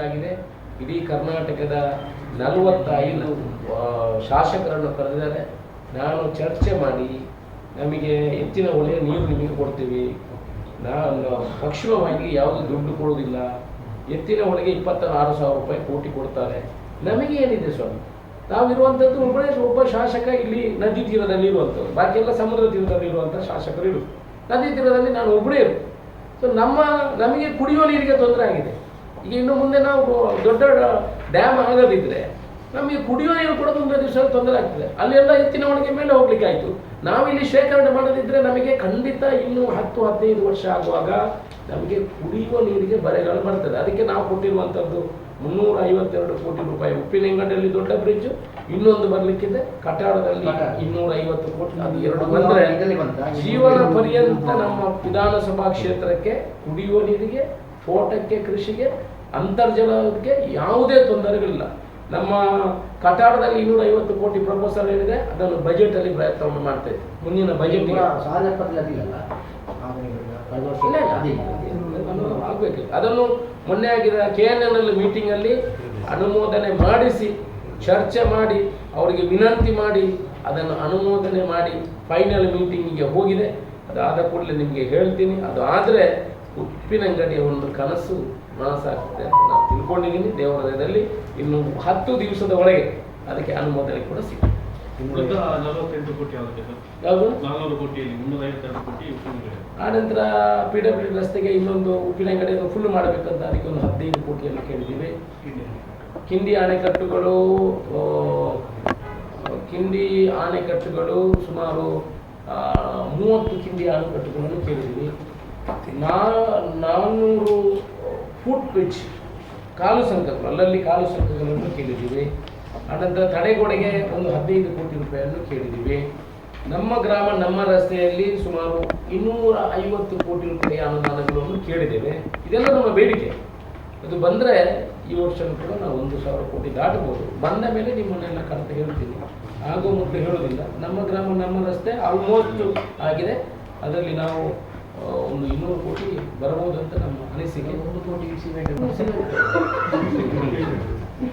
ಆಗಿದೆ. ಇಡೀ ಕರ್ನಾಟಕದ 45 ಶಾಸಕರನ್ನು ಕರೆದಿದ್ದಾರೆ. ನಾನು ಚರ್ಚೆ ಮಾಡಿ ನಮಗೆ ಎತ್ತಿನ ಹೊಳೆಯ ನೀರು ನಿಮಗೆ ಕೊಡ್ತೀವಿ, ನಾನು ಪಕ್ಷವಾಗಿ ಯಾವುದು ದುಡ್ಡು ಕೊಡೋದಿಲ್ಲ, ಎತ್ತಿನ ಹೊಳೆಗೆ 26,000 ರೂಪಾಯಿ ಕೋಟಿ ಕೊಡ್ತಾರೆ. ನಮಗೆ ಏನಿದೆ ಸ್ವಾಮಿ, ನಾವಿರುವಂಥದ್ದು ಒಬ್ಬ ಶಾಸಕ ಇಲ್ಲಿ ನದಿ ತೀರದಲ್ಲಿ ಇರುವಂಥದ್ದು, ಬಾಕಿ ಎಲ್ಲ ಸಮುದ್ರ ತೀರದಲ್ಲಿ ಇರುವಂಥ ಶಾಸಕರು ಇರು. ನದಿ ತೀರದಲ್ಲಿ ನಾನು ಒಬ್ಬರೇ ಇರು. ಸೊ ನಮಗೆ ಕುಡಿಯುವ ನೀರಿಗೆ ತೊಂದರೆ ಆಗಿದೆ. ಈಗ ಇನ್ನು ಮುಂದೆ ನಾವು ದೊಡ್ಡ ಡ್ಯಾಮ್ ಆಗೋದಿದ್ರೆ ನಮಗೆ ಕುಡಿಯುವ ನೀರು ಕೂಡ ತುಂಬ ದಿವಸ ತೊಂದರೆ ಆಗ್ತದೆ. ಅಲ್ಲೆಲ್ಲ ಎತ್ತಿನ ಹೊಳೆಗೆ ಮೇಲೆ ಹೋಗ್ಲಿಕ್ಕೆ ಆಯಿತು. ನಾವಿಲ್ಲಿ ಶೇಖರಣೆ ಮಾಡೋದಿದ್ರೆ ನಮಗೆ ಖಂಡಿತ ಇನ್ನೂ 10-15 ವರ್ಷ ಆಗುವಾಗ ನಮಗೆ ಕುಡಿಯುವ ನೀರಿಗೆ ಬರೆಗಳು ಬರ್ತದೆ. ಅದಕ್ಕೆ ನಾವು ಕೊಟ್ಟಿರುವಂಥದ್ದು 352 ಕೋಟಿ ರೂಪಾಯಿ. ಉಪ್ಪಿನಂಗಡಿಯಲ್ಲಿ ದೊಡ್ಡ ಬ್ರಿಡ್ಜ್, ಇನ್ನೊಂದು ಬರಲಿಕ್ಕಿದೆ ಕಟಾಡದಲ್ಲಿ 250 ಕೋಟಿ. ಅದು ಎರಡು ಬಂದರೆ ಜೀವನ ಪರ್ಯಂತ ನಮ್ಮ ವಿಧಾನಸಭಾ ಕ್ಷೇತ್ರಕ್ಕೆ ಕುಡಿಯುವ ನೀರಿಗೆ, ತೋಟಕ್ಕೆ, ಕೃಷಿಗೆ, ಅಂತರ್ಜಲಕ್ಕೆ ಯಾವುದೇ ತೊಂದರೆಗಳಿಲ್ಲ. ನಮ್ಮ ಕಟಾಡದಲ್ಲಿ 250 ಕೋಟಿ ಪ್ರಪೋಸಲ್ ಏನಿದೆ ಅದನ್ನು ಬಜೆಟ್ ಅಲ್ಲಿ ಪ್ರಯತ್ನ ಮಾಡ್ತಾ ಇದ್ದೀವಿ. ಮುಂದಿನ ಬಜೆಟ್ ಆಗಬೇಕಿಲ್ಲ. ಅದನ್ನು ಮೊನ್ನೆ ಆಗಿದ KNN ಮೀಟಿಂಗ್ ಅಲ್ಲಿ ಅನುಮೋದನೆ ಮಾಡಿಸಿ, ಚರ್ಚೆ ಮಾಡಿ, ಅವರಿಗೆ ವಿನಂತಿ ಮಾಡಿ ಅದನ್ನು ಅನುಮೋದನೆ ಮಾಡಿ ಫೈನಲ್ ಮೀಟಿಂಗಿಗೆ ಹೋಗಿದೆ. ಅದಾದ ಕೂಡಲೇ ನಿಮಗೆ ಹೇಳ್ತೀನಿ. ಅದು ಆದರೆ ಉಪ್ಪಿನಂಗಡಿಯ ಒಂದು ಕನಸು ನನಸಾಗ್ತದೆ ಅಂತ ನಾನು ತಿಳ್ಕೊಂಡಿದ್ದೀನಿ. ದೇವರದಲ್ಲಿ ಇನ್ನು 10 ದಿವಸದ ಒಳಗೆ ಅದಕ್ಕೆ ಅನುಮೋದನೆ ಕೂಡ ಸಿಗ್ತದೆ. 48 ಕೋಟಿ ಆಗುತ್ತೆ ಸರ್. ಯಾವುದು 400 ಕೋಟಿಯಲ್ಲಿ 352 ಕೋಟಿ ಉಪ್ಪಿನಂಗಡಿ. ಆನಂತರ PWD ರಸ್ತೆಗೆ ಇನ್ನೊಂದು ಉಪ್ಪಿನಂಗಡಿಯನ್ನು ಫುಲ್ ಮಾಡಬೇಕಂತ ಅದಕ್ಕೆ ಒಂದು 15 ಕೋಟಿಯನ್ನು ಕೇಳಿದ್ದೀವಿ. ಕಿಂಡಿ ಆಣೆಕಟ್ಟುಗಳು ಸುಮಾರು 30 ಕಿಂಡಿ ಅಣೆಕಟ್ಟುಗಳನ್ನು ಕೇಳಿದ್ದೀವಿ. 400 ಫುಟ್ ಬ್ರಿಡ್ಜ್ ಕಾಲು ಸಂಕಗಳು, ಅಲ್ಲಲ್ಲಿ ಕಾಲು ಸಂಕಗಳನ್ನು ಕೇಳಿದ್ದೀವಿ. ಅನಂತರ ತಡೆಗೋಡೆಗೆ ಒಂದು 15 ಕೋಟಿ ರೂಪಾಯಿಯನ್ನು ಕೇಳಿದ್ದೀವಿ. ನಮ್ಮ ಗ್ರಾಮ ನಮ್ಮ ರಸ್ತೆಯಲ್ಲಿ ಸುಮಾರು 250 ಕೋಟಿ ರೂಪಾಯಿ ಅನುದಾನಗಳನ್ನು ಕೇಳಿದ್ದೇವೆ. ಇದೆಲ್ಲ ನಮ್ಮ ಬೇಡಿಕೆ. ಅದು ಬಂದರೆ ಈ ವರ್ಷ ಕೂಡ ನಾವು 1,000 ಕೋಟಿ ದಾಟಬಹುದು. ಬಂದ ಮೇಲೆ ನಿಮ್ಮನ್ನೆಲ್ಲ ಕರೆತ ಹೇಳ್ತೀನಿ, ಆಗೋ ಮೊದಲು ಹೇಳೋದಿಲ್ಲ. ನಮ್ಮ ಗ್ರಾಮ ನಮ್ಮ ರಸ್ತೆ ಆಲ್ಮೋಸ್ಟ್ ಆಗಿದೆ. ಅದರಲ್ಲಿ ನಾವು ಒಂದು 200 ಕೋಟಿ ಬರಬಹುದು ಅಂತ ನಮ್ಮ ಅನಿಸಿಕೆ. 1 ಕೋಟಿ ಸಿಮೆಂಟ್